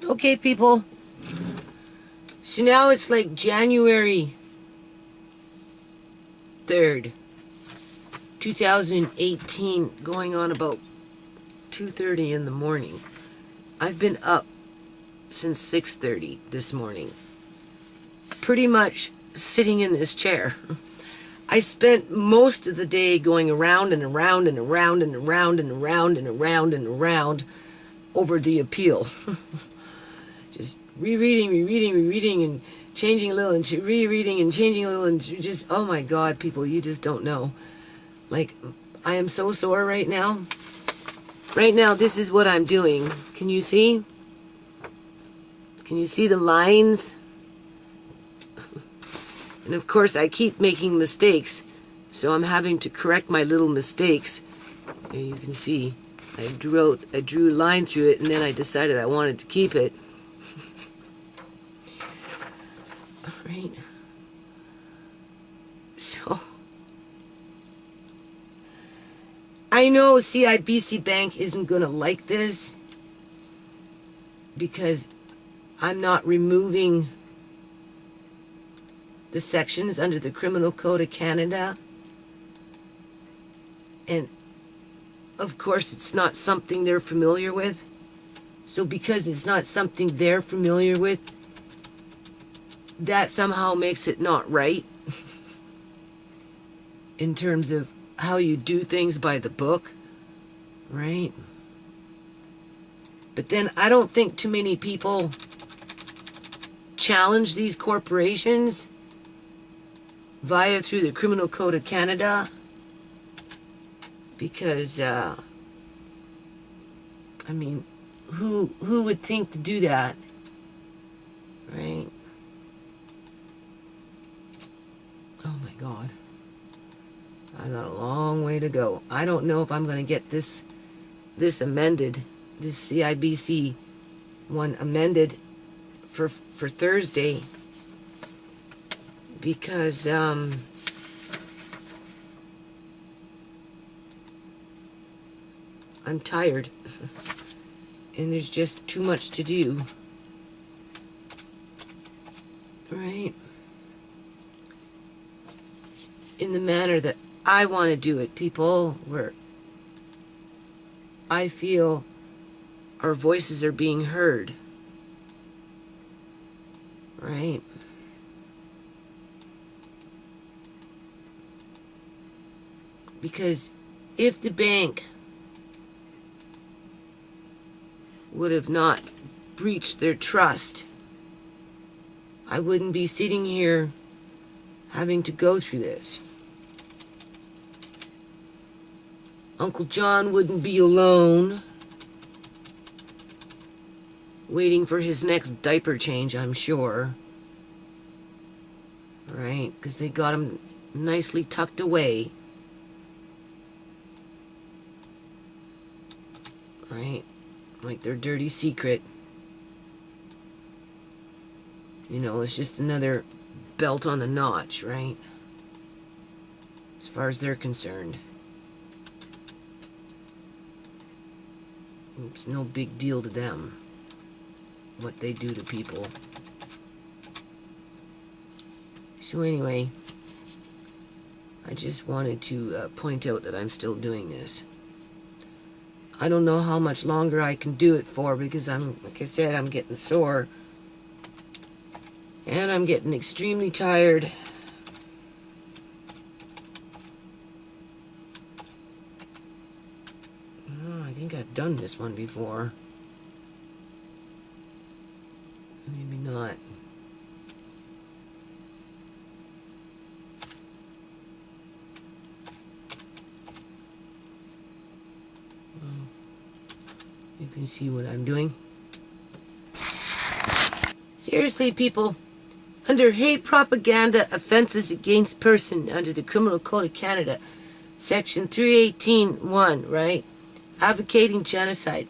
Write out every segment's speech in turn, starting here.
Okay, people. So now it's like January 3rd, 2018, going on about 2:30 in the morning. I've been up since 6:30 this morning. Pretty much sitting in this chair. I spent most of the day going around and around and around and around and around and around and around over the appeal. Just rereading, and changing a little, and rereading and changing a little, and just, oh my God, people, you just don't know. Like, I am so sore right now. Right now, this is what I'm doing. Can you see? Can you see the lines? And of course, I keep making mistakes, so I'm having to correct my little mistakes. Here you can see, I drew a line through it, and then I decided I wanted to keep it. All right. So, I know CIBC Bank isn't going to like this because I'm not removing the sections under the Criminal Code of Canada. And of course, it's not something they're familiar with. So because it's not something they're familiar with, that somehow makes it not right in terms of how you do things by the book, right? But then I don't think too many people challenge these corporations through the Criminal Code of Canada, because I mean, who would think to do that, right? Oh my God, I got a long way to go. I don't know if I'm going to get this amended, this CIBC one amended for Thursday, because I'm tired and there's just too much to do, right? In the manner that I want to do it, people, where I feel our voices are being heard, right? Because if the bank would have not breached their trust, I wouldn't be sitting here having to go through this. Uncle John wouldn't be alone, waiting for his next diaper change, I'm sure. Right? Because they got him nicely tucked away. Right? Like their dirty secret. You know, it's just another belt on the notch, right? As far as they're concerned. It's no big deal to them what they do to people. So anyway, I just wanted to point out that I'm still doing this. I don't know how much longer I can do it for, because like I said, I'm getting sore. And I'm getting extremely tired. Oh, I think I've done this one before. Maybe not. You can see what I'm doing. Seriously, people, under hate propaganda offenses against person under the Criminal Code of Canada, Section 318(1), right? Advocating genocide.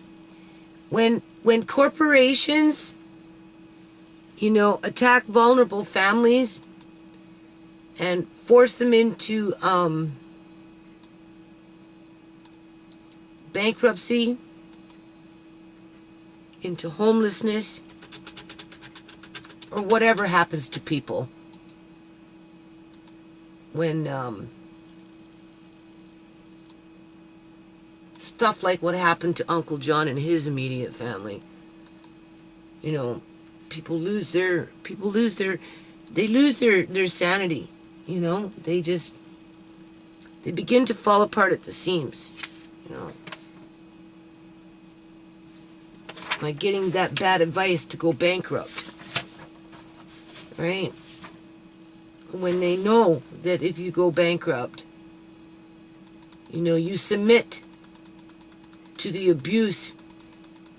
When corporations, you know, attack vulnerable families and force them into bankruptcy, into homelessness, or whatever happens to people when stuff like what happened to Uncle John and his immediate family. You know, people lose their sanity. You know, they begin to fall apart at the seams. You know, like getting that bad advice to go bankrupt, right? When they know that if you go bankrupt, you know, you submit to the abuse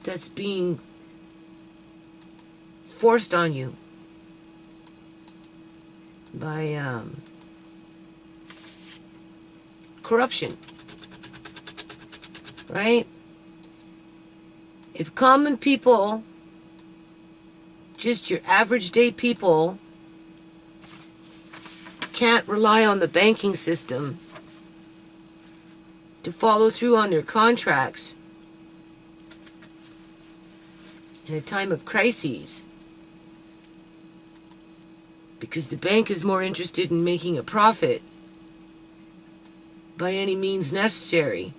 that's being forced on you by corruption, right? If common people, just your average day people, can't rely on the banking system to follow through on their contracts in a time of crises, because the bank is more interested in making a profit by any means necessary.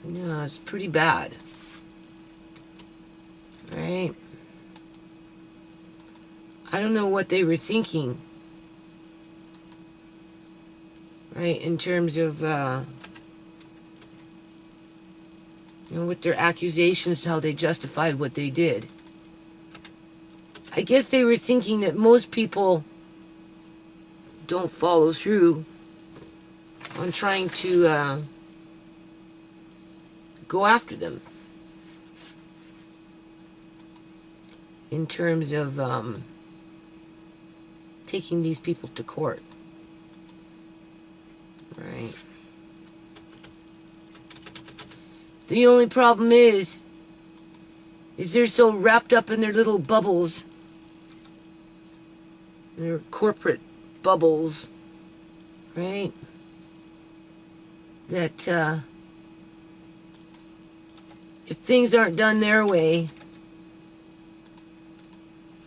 Yeah, it's pretty bad, right? I don't know what they were thinking, right, in terms of, you know, with their accusations, how they justified what they did. I guess they were thinking that most people don't follow through on trying to go after them in terms of taking these people to court, right? The only problem is they're so wrapped up in their little bubbles, their corporate bubbles, right? That if things aren't done their way,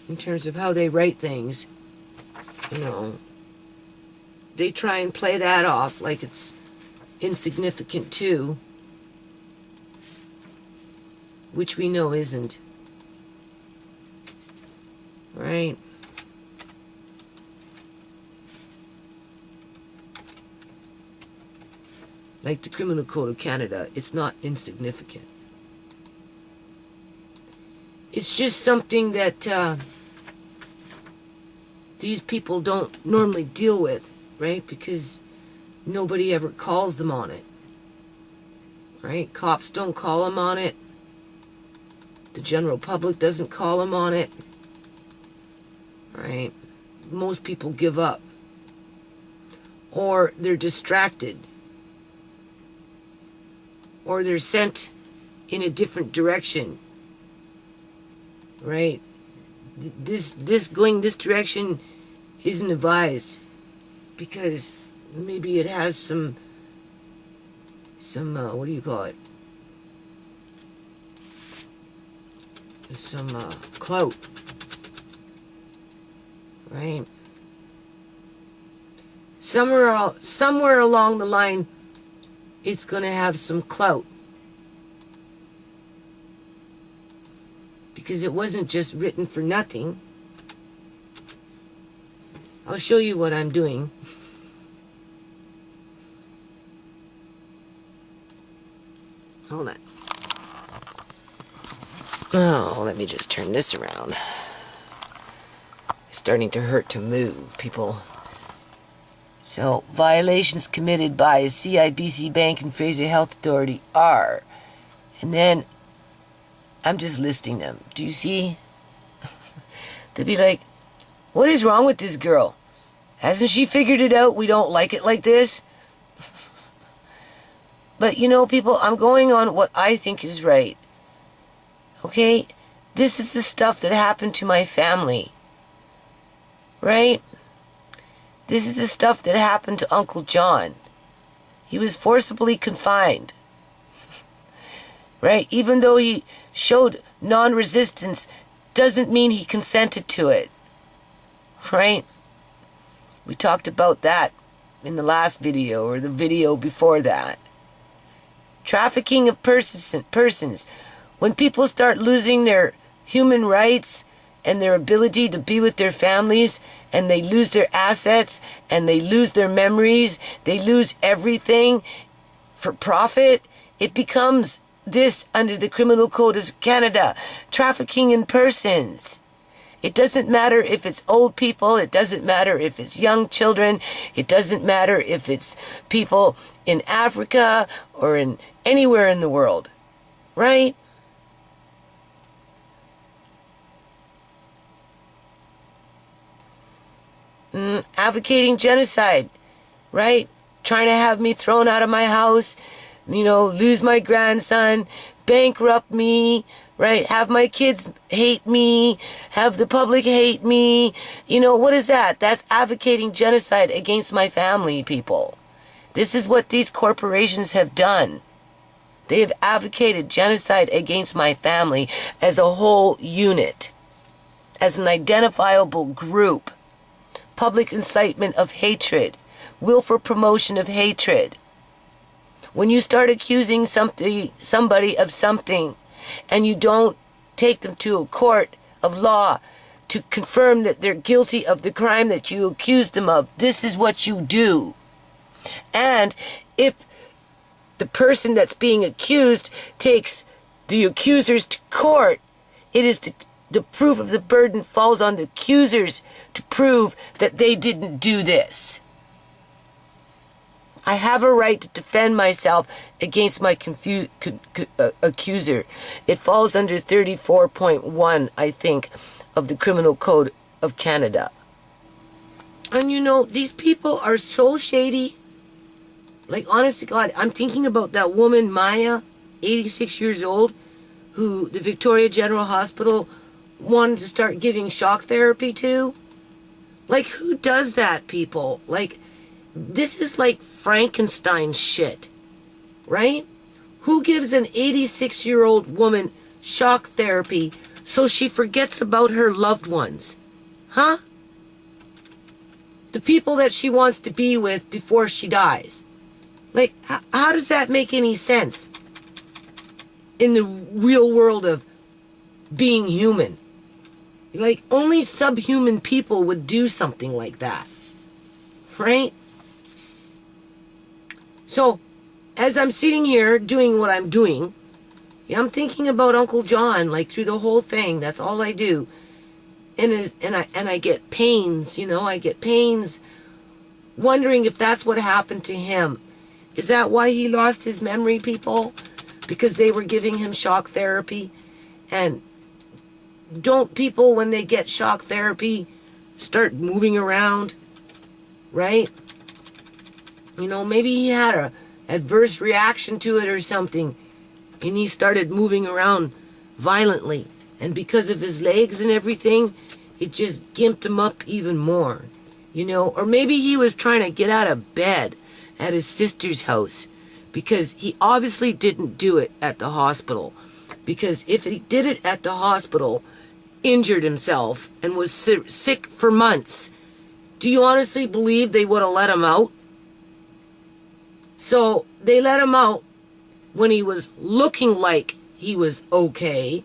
in terms of how they write things, you know, they try and play that off like it's insignificant too, which we know isn't, right? Like the Criminal Code of Canada, it's not insignificant. It's just something that these people don't normally deal with, right? Because nobody ever calls them on it, right? Cops don't call them on it. The general public doesn't call them on it, right? Most people give up, or they're distracted, or they're sent in a different direction, right? This going this direction isn't advised because maybe it has some what do you call it? Some clout, right? Somewhere along the line, it's going to have some clout, because it wasn't just written for nothing. I'll show you what I'm doing. Hold on. Oh, let me just turn this around. It's starting to hurt to move, people. So, violations committed by a CIBC Bank and Fraser Health Authority are, and then I'm just listing them. Do you see? They'd be like, what is wrong with this girl? Hasn't she figured it out? We don't like it like this? But you know, people, I'm going on what I think is right. Okay? This is the stuff that happened to my family. Right? This is the stuff that happened to Uncle John. He was forcibly confined. right? Even though he showed non-resistance, doesn't mean he consented to it, right? We talked about that in the last video or the video before that. Trafficking of persons. When people start losing their human rights and their ability to be with their families, and they lose their assets, and they lose their memories, they lose everything for profit, it becomes this under the Criminal Code of Canada, trafficking in persons. It doesn't matter if it's old people, it doesn't matter if it's young children, it doesn't matter if it's people in Africa or in anywhere in the world, right? Advocating genocide, right? Trying to have me thrown out of my house, lose my grandson, bankrupt me, right? Have my kids hate me, have the public hate me. What is that? That's advocating genocide against my family, people. This is what these corporations have done. They have advocated genocide against my family as a whole unit, as an identifiable group. Public incitement of hatred, willful promotion of hatred. When you start accusing somebody of something, and you don't take them to a court of law to confirm that they're guilty of the crime that you accused them of, this is what you do. And if the person that's being accused takes the accusers to court, it is the proof of the burden falls on the accusers to prove that they didn't do this. I have a right to defend myself against my accuser. It falls under 34.1, I think, of the Criminal Code of Canada. And these people are so shady. Like, honest to God, I'm thinking about that woman, Maya, 86 years old, who the Victoria General Hospital wanted to start giving shock therapy to. Like, who does that, people? Like, this is like Frankenstein shit, right? Who gives an 86-year-old woman shock therapy so she forgets about her loved ones? Huh? The people that she wants to be with before she dies. Like, how does that make any sense in the real world of being human? Like, only subhuman people would do something like that, right? So, as I'm sitting here doing what I'm doing, I'm thinking about Uncle John, like, through the whole thing. That's all I do. And I get pains, I get pains wondering if that's what happened to him. Is that why he lost his memory, people? Because they were giving him shock therapy? And don't people, when they get shock therapy, start moving around, right? Maybe he had a adverse reaction to it or something, and he started moving around violently. And because of his legs and everything, it just gimped him up even more, Or maybe he was trying to get out of bed at his sister's house, because he obviously didn't do it at the hospital. Because if he did it at the hospital, injured himself, and was sick for months, do you honestly believe they would have let him out? So they let him out when he was looking like he was okay.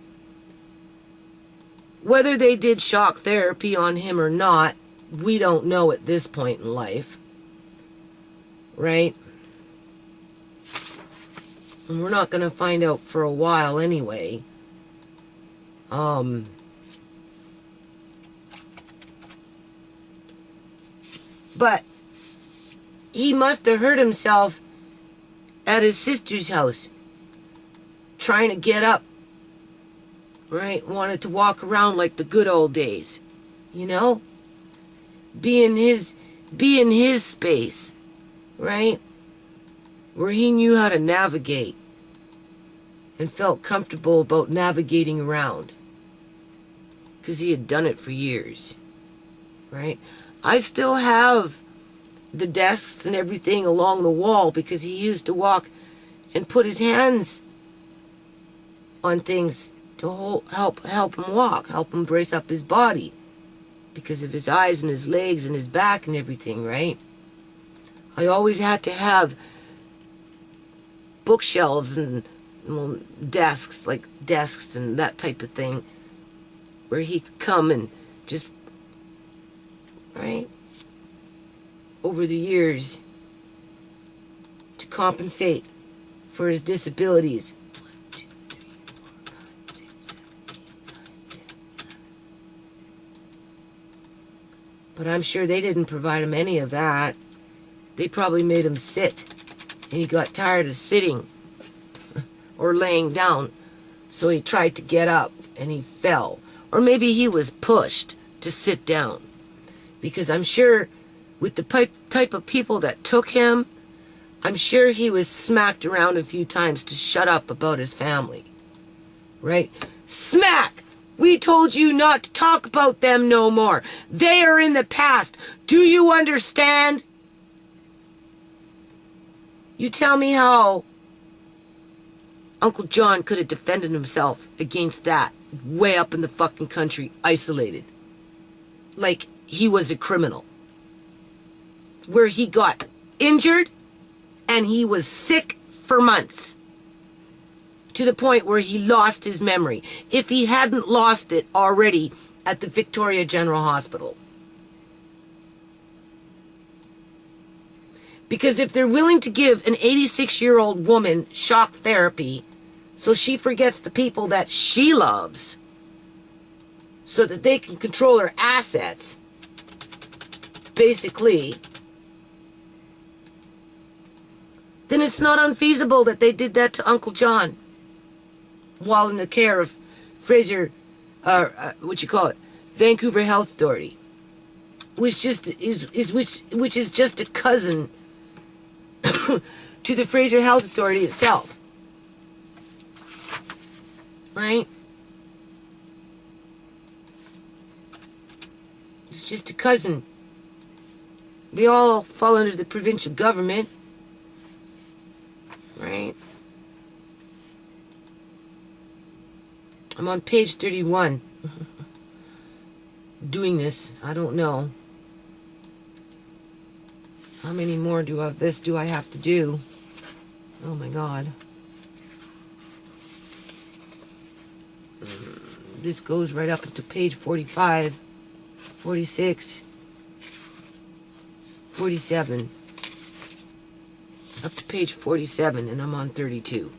Whether they did shock therapy on him or not, we don't know at this point in life. Right? And we're not going to find out for a while anyway. But he must have hurt himself at his sister's house, trying to get up, right? Wanted to walk around like the good old days, Be in his space, right? Where he knew how to navigate and felt comfortable about navigating around, because he had done it for years, right? I still have the desks and everything along the wall, because he used to walk and put his hands on things to help him walk, help him brace up his body because of his eyes and his legs and his back and everything, right? I always had to have bookshelves and desks and that type of thing where he could come and just, right, over the years to compensate for his disabilities. 1, 2, 3, 4, 5, 6, 7, 8, 9, 10, 11. But I'm sure they didn't provide him any of that. They probably made him sit, and he got tired of sitting or laying down, so he tried to get up and he fell. Or maybe he was pushed to sit down, because I'm sure with the type of people that took him, I'm sure he was smacked around a few times to shut up about his family. Right? Smack! We told you not to talk about them no more. They are in the past. Do you understand? You tell me how Uncle John could have defended himself against that way up in the fucking country, isolated. Like he was a criminal. Where he got injured and he was sick for months. To the point where he lost his memory. If he hadn't lost it already at the Victoria General Hospital. Because if they're willing to give an 86-year-old woman shock therapy so she forgets the people that she loves, so that they can control her assets, basically, then it's not unfeasible that they did that to Uncle John while in the care of Fraser, Vancouver Health Authority, which is just a cousin to the Fraser Health Authority itself. Right? It's just a cousin. They all fall under the provincial government. Right? I'm on page 31. Doing this. I don't know. How many more of this do I have to do? Oh my God. This goes right up into page 45, 46, 47. Up to page 47, and I'm on 32.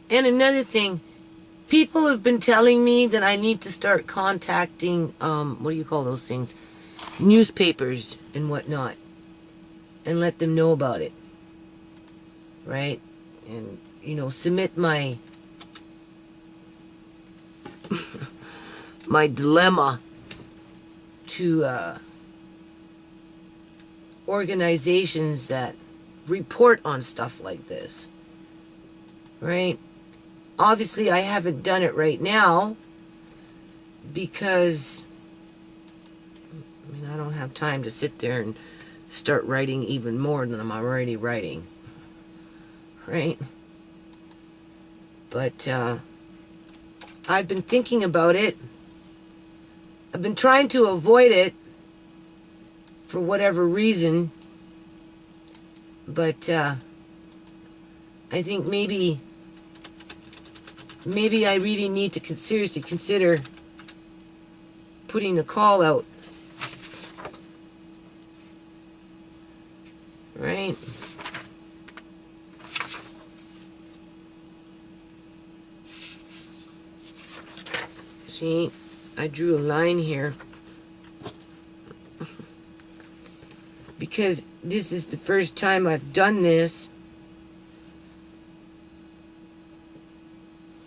And another thing, people have been telling me that I need to start contacting, what do you call those things? Newspapers and whatnot. And let them know about it. Right? And, submit my my dilemma to organizations that report on stuff like this. Right? Obviously, I haven't done it right now because I don't have time to sit there and start writing even more than I'm already writing. Right? But I've been thinking about it. I've been trying to avoid it for whatever reason. But I think maybe I really need to seriously consider putting a call out. Right? See, I drew a line here. Because this is the first time I've done this.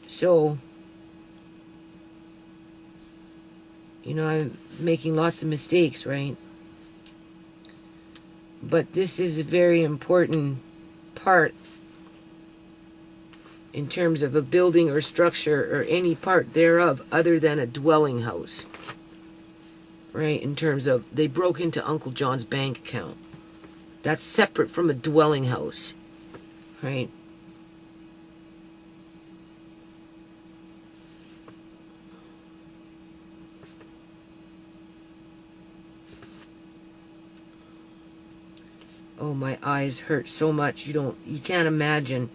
So, I'm making lots of mistakes, right? But this is a very important part in terms of a building or structure or any part thereof other than a dwelling house. Right? In terms of they broke into Uncle John's bank account. That's separate from a dwelling house. Right? Oh, my eyes hurt so much. You can't imagine.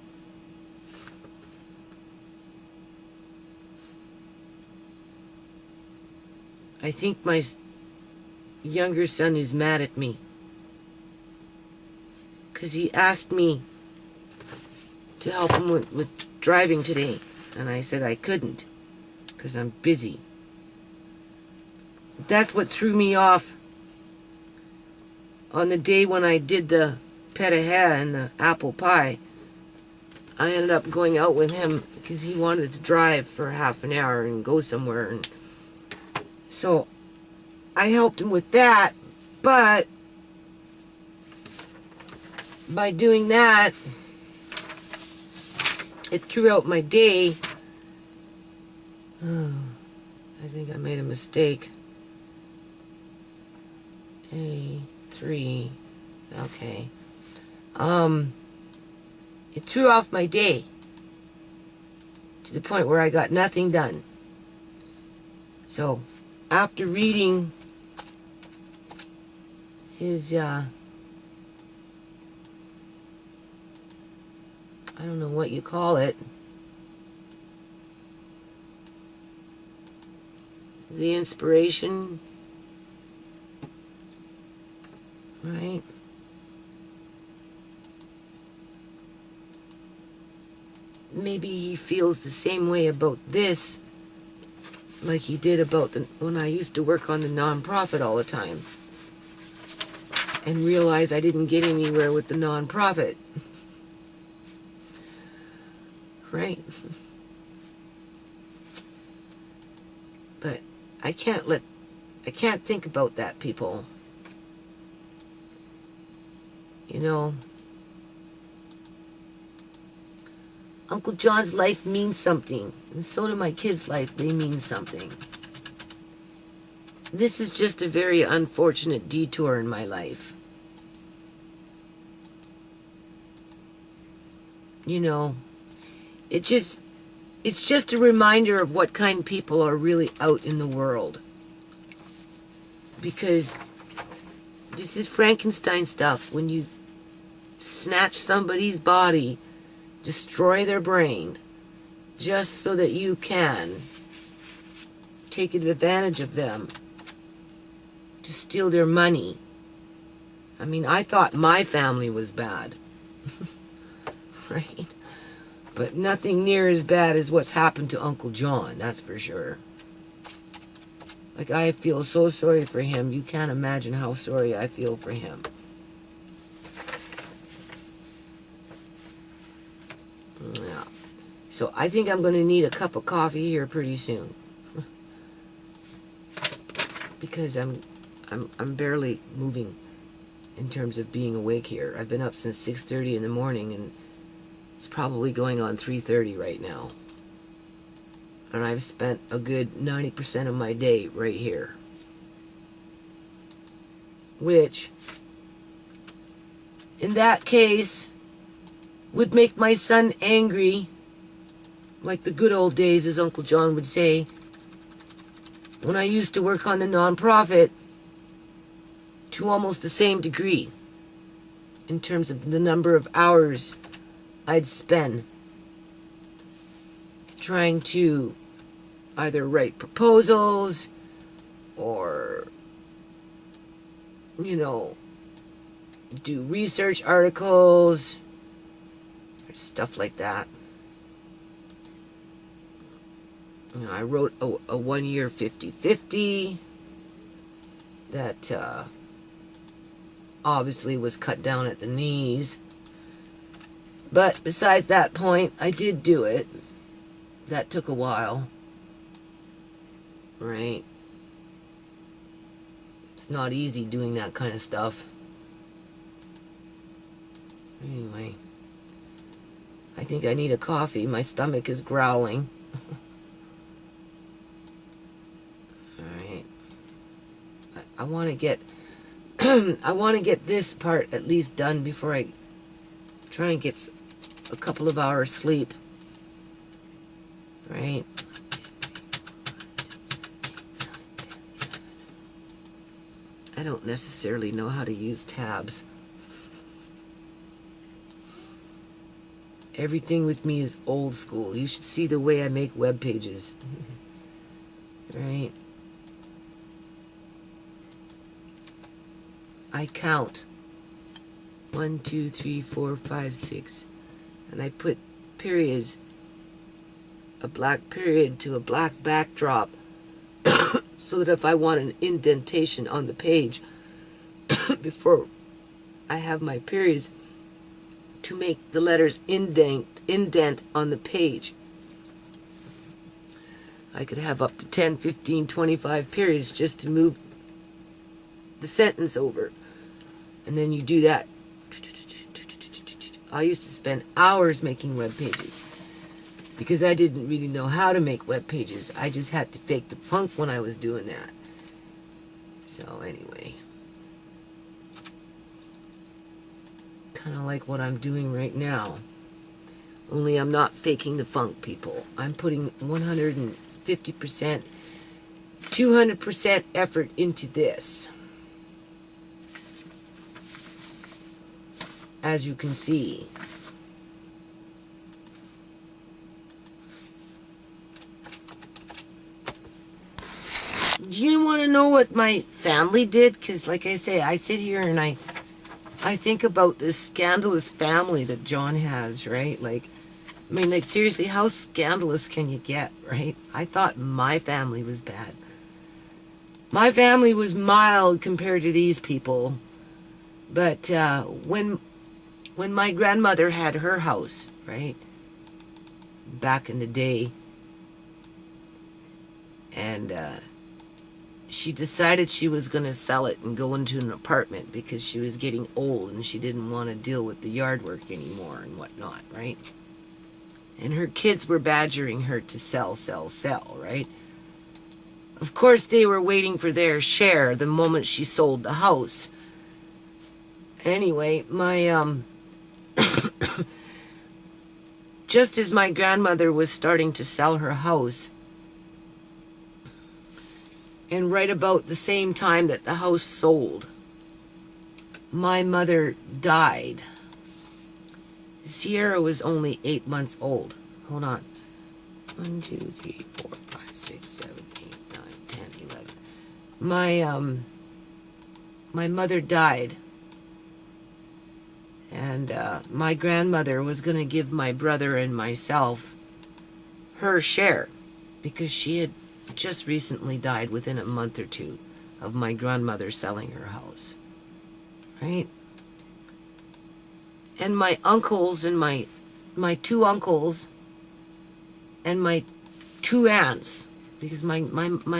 I think my younger son is mad at me. 'Cause he asked me to help him with driving today. And I said I couldn't. 'Cause I'm busy. That's what threw me off. On the day when I did the petaha and the apple pie, I ended up going out with him because he wanted to drive for half an hour and go somewhere. And so I helped him with that, but by doing that, it threw out my day. I think I made a mistake. A3. Okay. It threw off my day to the point where I got nothing done. So, after reading his, I don't know what you call it, the inspiration, right? Maybe he feels the same way about this like he did about when I used to work on the nonprofit all the time and realize I didn't get anywhere with the nonprofit. Right? But I can't think about that, people. You know, Uncle John's life means something, and so do my kids' life. They mean something. This is just a very unfortunate detour in my life. You know, it's just a reminder of what kind of people are really out in the world. Because this is Frankenstein stuff. When you snatch somebody's body, destroy their brain, just so that you can take advantage of them to steal their money. I mean, I thought my family was bad. Right? But nothing near as bad as what's happened to Uncle John, that's for sure. Like, I feel so sorry for him. You can't imagine how sorry I feel for him. Yeah. So I think I'm going to need a cup of coffee here pretty soon. Because I'm barely moving in terms of being awake here. I've been up since 6:30 in the morning, and it's probably going on 3:30 right now. And I've spent a good 90% of my day right here. Which, in that case, would make my son angry, like the good old days, as Uncle John would say, when I used to work on the nonprofit, to almost the same degree, in terms of the number of hours I'd spend trying to either write proposals or, you know, do research articles, or stuff like that. You know, I wrote a 1 year 50/50 that obviously was cut down at the knees. But besides that point, I did do it. That took a while. Right? It's not easy doing that kind of stuff. Anyway, I think I need a coffee. My stomach is growling. Alright. I want to get I want to get this part at least done before I try and get a couple of hours sleep. Right? I don't necessarily know how to use tabs. Everything with me is old school. You should see the way I make web pages. Right? I count 1, 2, 3, 4, 5, 6, and I put periods, a black period to a black backdrop, so that if I want an indentation on the page before I have my periods, to make the letters indent on the page. I could have up to 10, 15, 25 periods just to move the sentence over. And then you do that. I used to spend hours making web pages because I didn't really know how to make web pages. I just had to fake the funk when I was doing that. So anyway, kind of like what I'm doing right now. Only I'm not faking the funk, people. I'm putting 150%, 200% effort into this. As you can see. Do you want to know what my family did? Because like I say, I sit here and I think about this scandalous family that John has, right? Like, I mean, like, seriously, how scandalous can you get, right? I thought my family was bad. My family was mild compared to these people. But when my grandmother had her house, right, back in the day, and she decided she was going to sell it and go into an apartment because she was getting old and she didn't want to deal with the yard work anymore and whatnot, right? And her kids were badgering her to sell, right? Of course, they were waiting for their share the moment she sold the house. Anyway, my, just as my grandmother was starting to sell her house, and right about the same time that the house sold, my mother died. Sierra was only 8 months old. Hold on. 1, 2, 3, 4, 5, 6, 7, 8, 9, 10, 11. My mother died. And my grandmother was going to give my brother and myself her share because she had just recently died within a month or two of my grandmother selling her house. Right? And my uncles and my 2 uncles and my 2 aunts, because my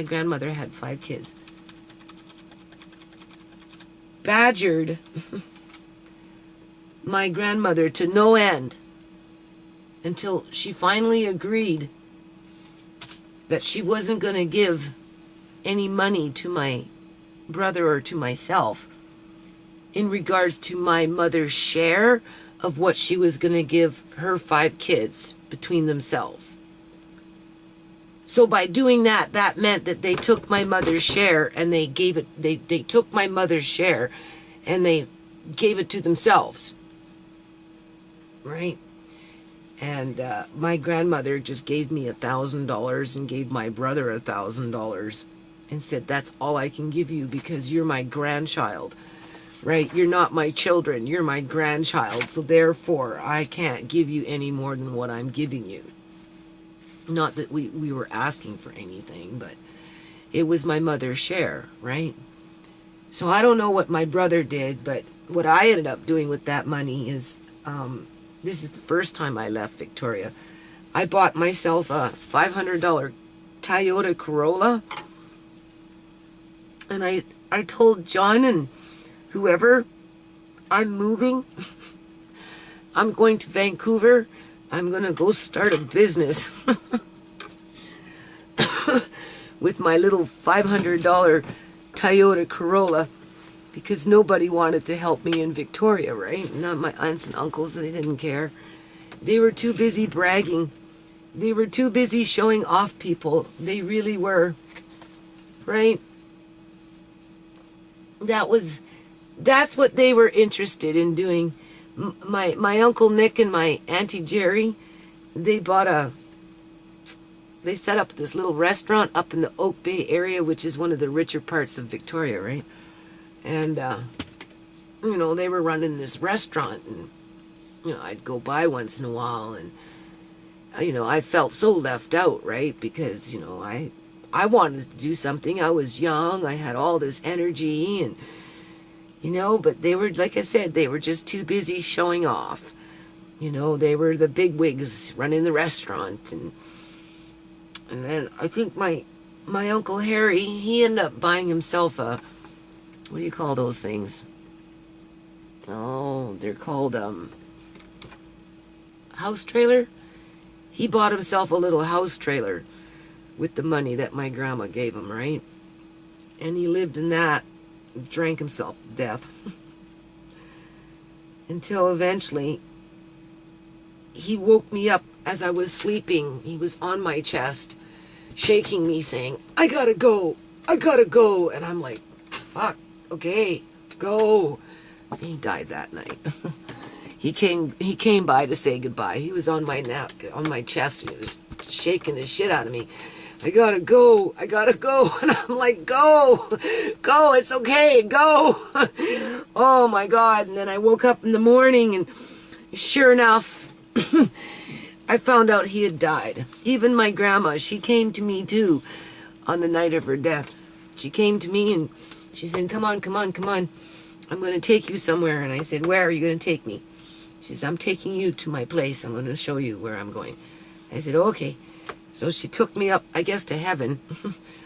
grandmother had 5 kids, badgered my grandmother to no end until she finally agreed that she wasn't going to give any money to my brother or to myself in regards to my mother's share of what she was going to give her 5 kids between themselves. So by doing that, that meant that they took my mother's share and they gave it, they took my mother's share and they gave it to themselves. Right? And my grandmother just gave me $1,000 and gave my brother $1,000 and said, that's all I can give you because you're my grandchild. Right? You're not my children. You're my grandchild. So therefore, I can't give you any more than what I'm giving you. Not that we were asking for anything, but it was my mother's share, right? So I don't know what my brother did, but what I ended up doing with that money is, this is the first time I left Victoria. I bought myself a $500 Toyota Corolla. And I told John and whoever, I'm moving. I'm going to Vancouver. I'm going to go start a business with my little $500 Toyota Corolla because nobody wanted to help me in Victoria, right? Not my aunts and uncles, they didn't care. They were too busy bragging. They were too busy showing off people. They really were, right? That's what they were interested in doing. My Uncle Nick and my Auntie Jerry, they they set up this little restaurant up in the Oak Bay area, which is one of the richer parts of Victoria, right? And, they were running this restaurant, and, I'd go by once in a while, and, I felt so left out, right? Because, I wanted to do something. I was young. I had all this energy, and, but they were, like I said, they were just too busy showing off. They were the bigwigs running the restaurant, and then I think my Uncle Harry, he ended up buying himself a, what do you call those things? Oh, they're called house trailer. He bought himself a little house trailer with the money that my grandma gave him, right? And he lived in that, drank himself to death. Until eventually he woke me up as I was sleeping. He was on my chest, shaking me, saying, I gotta go. And I'm like, fuck, okay, go. He died that night. He came by to say goodbye. He was on my neck, on my chest, and he was shaking the shit out of me. I gotta go. And I'm like, go, it's okay, go. Oh my God. And then I woke up in the morning, and sure enough, I found out he had died. Even my grandma, she came to me too on the night of her death. She came to me and she said, come on. I'm going to take you somewhere. And I said, where are you going to take me? She said, I'm taking you to my place. I'm going to show you where I'm going. I said, okay. So she took me up, I guess, to heaven.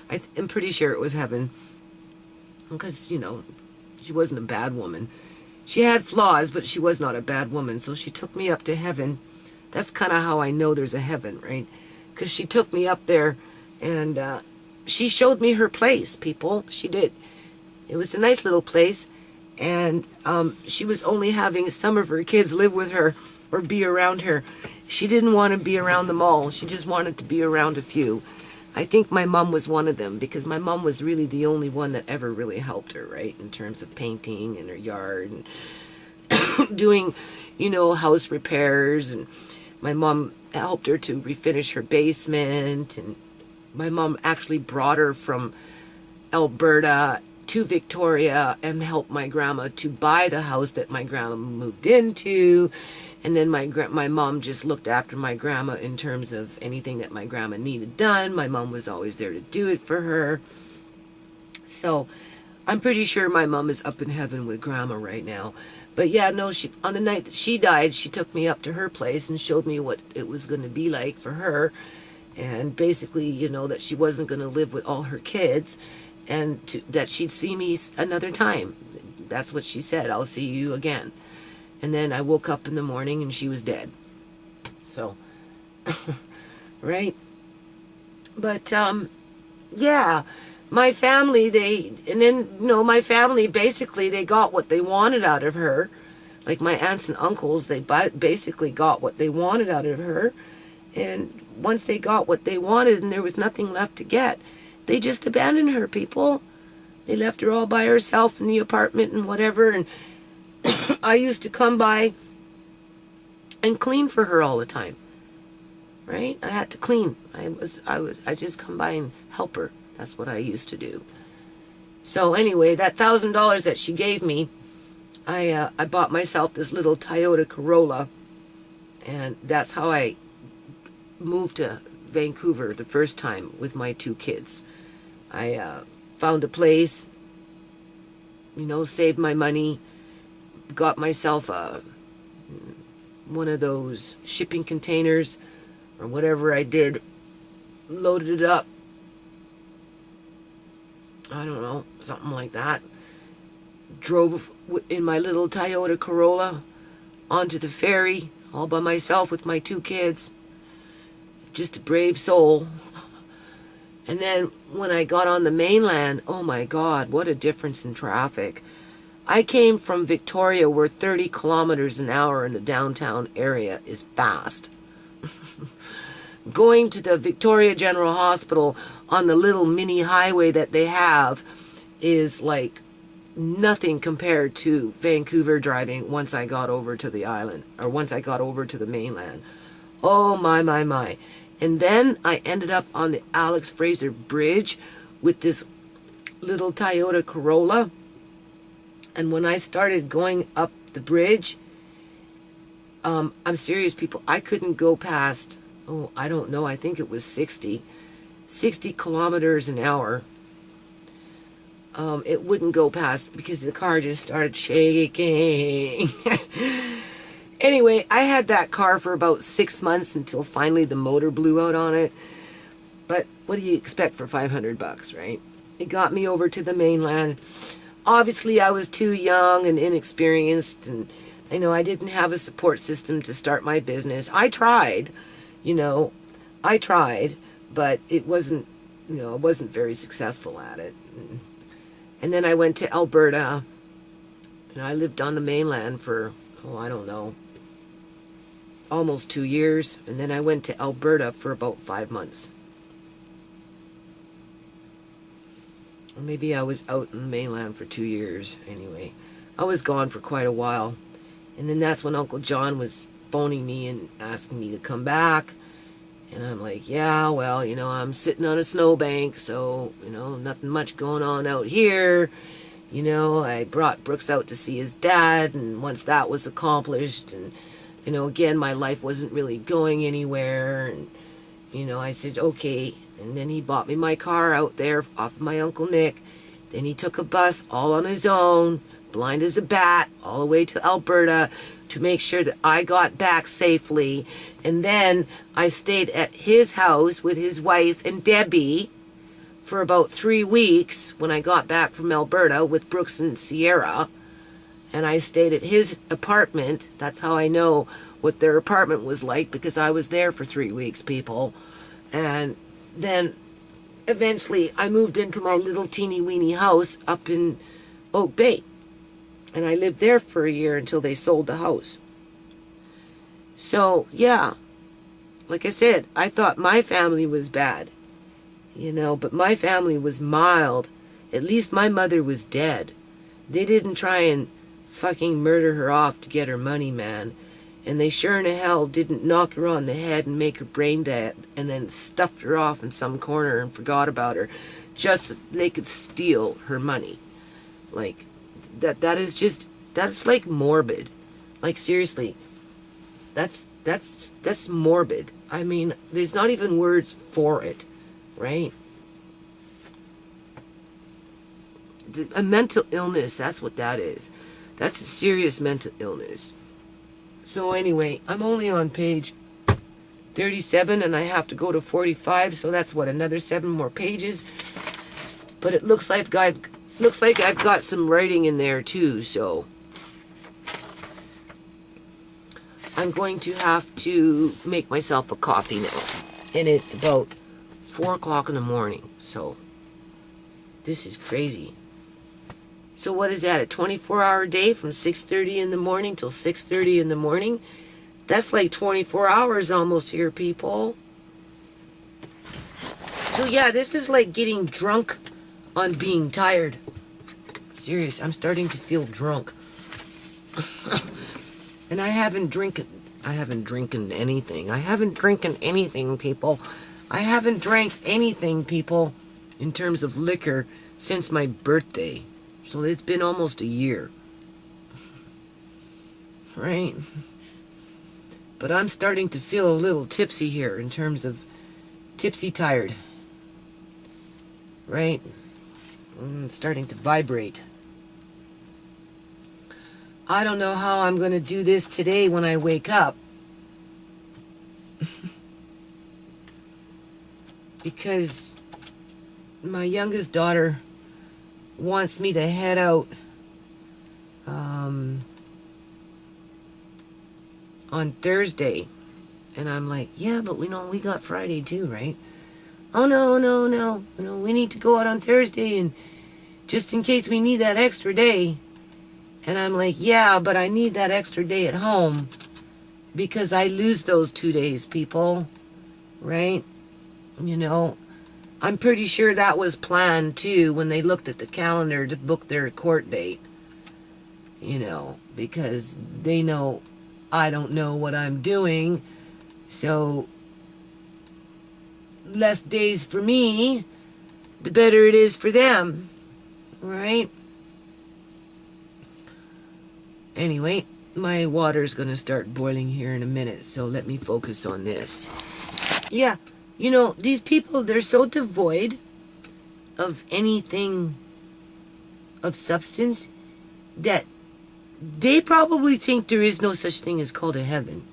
I'm pretty sure it was heaven. Because, she wasn't a bad woman. She had flaws, but she was not a bad woman. So she took me up to heaven. That's kind of how I know there's a heaven, right? Because she took me up there, and she showed me her place, people. She did. It was a nice little place, and she was only having some of her kids live with her or be around her. She didn't want to be around them all. She just wanted to be around a few. I think my mom was one of them, because my mom was really the only one that ever really helped her, right, in terms of painting in her yard and doing, house repairs. And my mom helped her to refinish her basement, and my mom actually brought her from Alberta to Victoria and helped my grandma to buy the house that my grandma moved into. And then my mom just looked after my grandma in terms of anything that my grandma needed done. My mom was always there to do it for her. So I'm pretty sure my mom is up in heaven with grandma right now. But yeah, no, on the night that she died, she took me up to her place and showed me what it was going to be like for her. And basically, that she wasn't going to live with all her kids, and that she'd see me another time. That's what she said. I'll see you again. And then I woke up in the morning and she was dead. So, right? But, yeah, my family, my family, basically, they got what they wanted out of her. Like my aunts and uncles, they basically got what they wanted out of her. And once they got what they wanted and there was nothing left to get, they just abandoned her, people. They left her all by herself in the apartment and whatever. And I used to come by and clean for her all the time, right? I had to clean. I just come by and help her. That's what I used to do. So anyway, that $1,000 that she gave me, I bought myself this little Toyota Corolla, and that's how I moved to Vancouver the first time with my 2 kids. I found a place, saved my money, got myself one of those shipping containers or whatever I did, loaded it up, I don't know, something like that, drove in my little Toyota Corolla onto the ferry all by myself with my 2 kids, just a brave soul. And then when I got on the mainland, oh my God, what a difference in traffic. I came from Victoria, where 30 kilometers an hour in the downtown area is fast. Going to the Victoria General Hospital on the little mini highway that they have is like nothing compared to Vancouver driving once I got over to the island, or once I got over to the mainland. Oh my, my, my. And then I ended up on the Alex Fraser Bridge with this little Toyota Corolla. And when I started going up the bridge, I'm serious, people, I couldn't go past, oh, I don't know, I think it was 60 kilometers an hour. It wouldn't go past because the car just started shaking. Anyway, I had that car for about 6 months until finally the motor blew out on it. But what do you expect for $500, right? It got me over to the mainland. Obviously, I was too young and inexperienced, and I know I didn't have a support system to start my business. I tried, but it wasn't, I wasn't very successful at it. And then I went to Alberta, and I lived on the mainland for, I don't know, almost 2 years. And then I went to Alberta for about 5 months. Or maybe I was out in the mainland for 2 years. Anyway, I was gone for quite a while. And then that's when Uncle John was phoning me and asking me to come back. And I'm like, yeah, well, I'm sitting on a snowbank, so, nothing much going on out here. I brought Brooks out to see his dad, and once that was accomplished, and, again, my life wasn't really going anywhere, and, I said, okay. And then he bought me my car out there off of my Uncle Nick. Then he took a bus all on his own, blind as a bat, all the way to Alberta to make sure that I got back safely. And then I stayed at his house with his wife and Debbie for about 3 weeks when I got back from Alberta with Brooks and Sierra. And I stayed at his apartment. That's how I know what their apartment was like, because I was there for 3 weeks, people. And then eventually I moved into my little teeny weeny house up in Oak Bay. And I lived there for a year until they sold the house. So, yeah, like I said, I thought my family was bad, but my family was mild. At least my mother was dead. They didn't try and fucking murder her off to get her money, man. And they sure in hell didn't knock her on the head and make her brain dead and then stuffed her off in some corner and forgot about her just so they could steal her money. Like, that's like morbid. Like, seriously, that's morbid. I mean, there's not even words for it, right? A mental illness, that's what that is. That's a serious mental illness. So anyway, I'm only on page 37 and I have to go to 45, so that's what, another 7 more pages. But it looks like I've got some writing in there too, so I'm going to have to make myself a coffee now. And it's about 4 o'clock in the morning, so this is crazy. So what is that, a 24-hour day from 6:30 in the morning till 6:30 in the morning? That's like 24 hours almost here, people. So yeah, this is like getting drunk on being tired. Serious, I'm starting to feel drunk. And I haven't drinking anything. I haven't drinking anything, people. I haven't drank anything, people, in terms of liquor since my birthday. So it's been almost a year. Right? But I'm starting to feel a little tipsy here in terms of tipsy tired. Right? I'm starting to vibrate. I don't know how I'm going to do this today when I wake up. Because my youngest daughter wants me to head out on Thursday. And I'm like, yeah, but we got Friday too, right? Oh, no. We need to go out on Thursday, and just in case we need that extra day. And I'm like, yeah, but I need that extra day at home because I lose those 2 days, people, right? I'm pretty sure that was planned too when they looked at the calendar to book their court date. You know, because they know I don't know what I'm doing. So, less days for me, the better it is for them. Right? Anyway, my water's going to start boiling here in a minute, so let me focus on this. Yeah, you know, these people, they're so devoid of anything of substance that they probably think there is no such thing as called a heaven.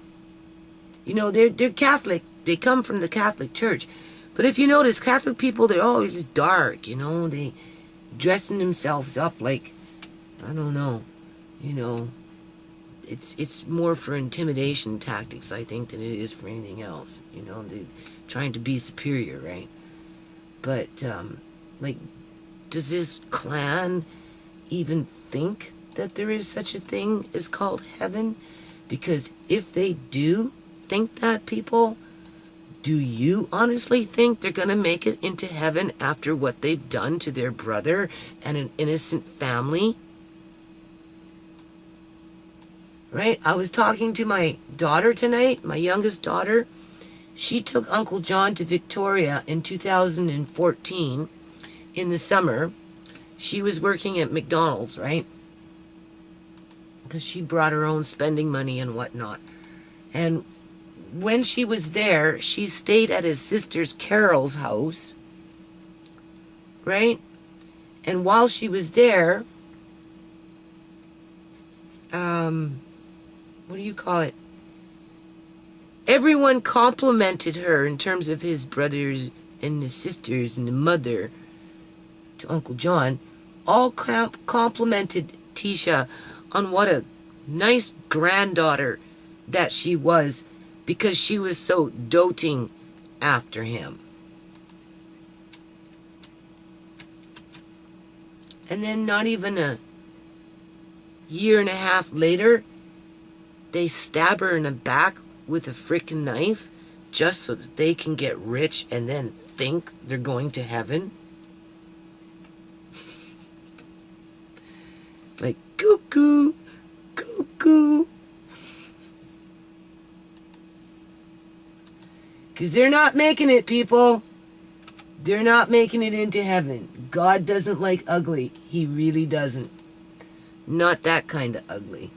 You know, they're Catholic. They come from the Catholic Church. But if you notice, Catholic people, they're always dark, you know. They dressing themselves up like, I don't know, you know. It's more for intimidation tactics, I think, than it is for anything else. You know, they're trying to be superior, right? But, like, does this clan even think that there is such a thing as called heaven? Because if they do think that, people, do you honestly think they're going to make it into heaven after what they've done to their brother and an innocent family? Right? I was talking to my daughter tonight, my youngest daughter. She took Uncle John to Victoria in 2014 in the summer. She was working at McDonald's, right? Because she brought her own spending money and whatnot. And when she was there, she stayed at his sister's Carol's house, right? And while she was there, what do you call it? Everyone complimented her in terms of his brothers and his sisters and the mother to Uncle John. All complimented Tisha on what a nice granddaughter that she was, because she was so doting after him. And then not even a year and a half later, they stab her in the back with a freaking knife just so that they can get rich and then think they're going to heaven. Like, cuckoo, cuckoo. Because they're not making it, people. They're not making it into heaven. God doesn't like ugly. He really doesn't. Not that kind of ugly.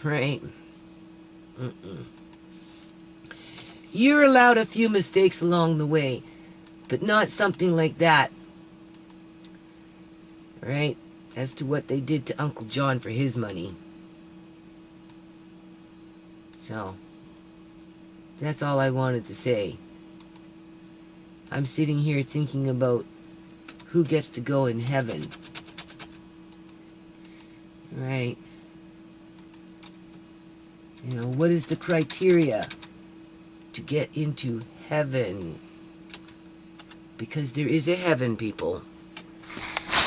Right? You're allowed a few mistakes along the way, but not something like that. Right? As to what they did to Uncle John for his money. So, that's all I wanted to say. I'm sitting here thinking about who gets to go in heaven. Right? You know, what is the criteria to get into heaven? Because there is a heaven, people.